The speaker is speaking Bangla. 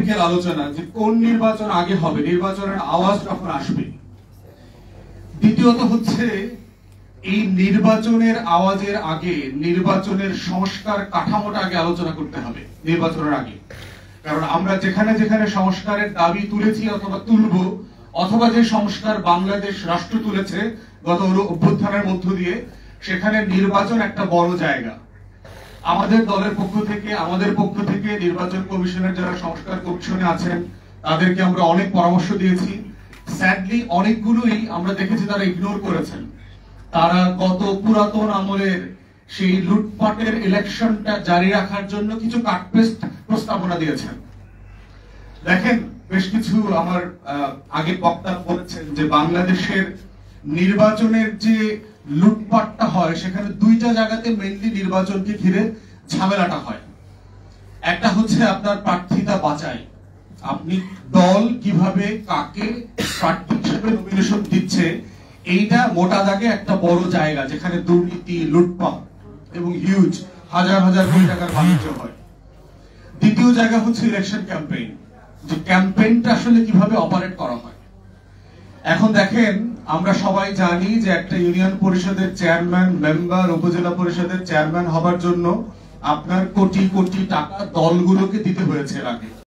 বিকেল আলোচনা যে কোন নির্বাচন আগে হবে, নির্বাচনের আওয়াজ যখন আসবে। দ্বিতীয়ত হচ্ছে এই নির্বাচনের আওয়াজের আগে নির্বাচনের সংস্কার কাঠামোটা আগে আলোচনা করতে হবে নির্বাচনের আগে। কারণ আমরা যেখানে যেখানে সংস্কারের দাবি তুলেছি অথবা তুলব, অথবা যে সংস্কার বাংলাদেশ রাষ্ট্র তুলেছে গত অভ্যুত্থানের মধ্য দিয়ে, সেখানে নির্বাচন একটা বড় জায়গা। আমাদের দলের পক্ষ থেকে, আমাদের পক্ষ থেকে নির্বাচন কমিশনের যারা সংস্কার কমিশনে আছেন তাদেরকে আমরা অনেক পরামর্শ দিয়েছি। স্যাডলি অনেকগুলোই আমরা দেখেছি তারা ইগনোর করেছেন। তারা গত পুরাতন আমলের সেই লুটপাটের ইলেকশনটা জারি রাখার জন্য কিছু কাটপেস্ট প্রস্তাবনা দিয়েছেন। দেখেন, বেশ কিছু আমার আগে বক্তা বলেছেন যে বাংলাদেশের নির্বাচনের যে লুটপাটটা হয় সেখানে দুইটা জায়গাতে মেইনলি নির্বাচনকে ঘিরে ঝামেলাটা হয়। একটা হচ্ছে আপনার প্রার্থিতা বাছাই, আপনি দল কিভাবে কাকে প্রার্থী হিসেবে নমিনেশন দিচ্ছে, এইটা মোটা দাগে একটা বড় জায়গা যেখানে দুর্নীতি, লুটপাট এবং হিউজ হাজার হাজার কোটি টাকার বাণিজ্য হয়। দ্বিতীয় জায়গা হচ্ছে ইলেকশন ক্যাম্পেইন, যে ক্যাম্পেইনটা আসলে কিভাবে অপারেট করা হয়। এখন দেখেন, আমরা সবাই জানি যে একটা ইউনিয়ন পরিষদের চেয়ারম্যান, মেম্বার, উপজেলা পরিষদের চেয়ারম্যান হবার জন্য আপনার কোটি কোটি টাকা দলগুলোকে দিতে হয়েছে আগে।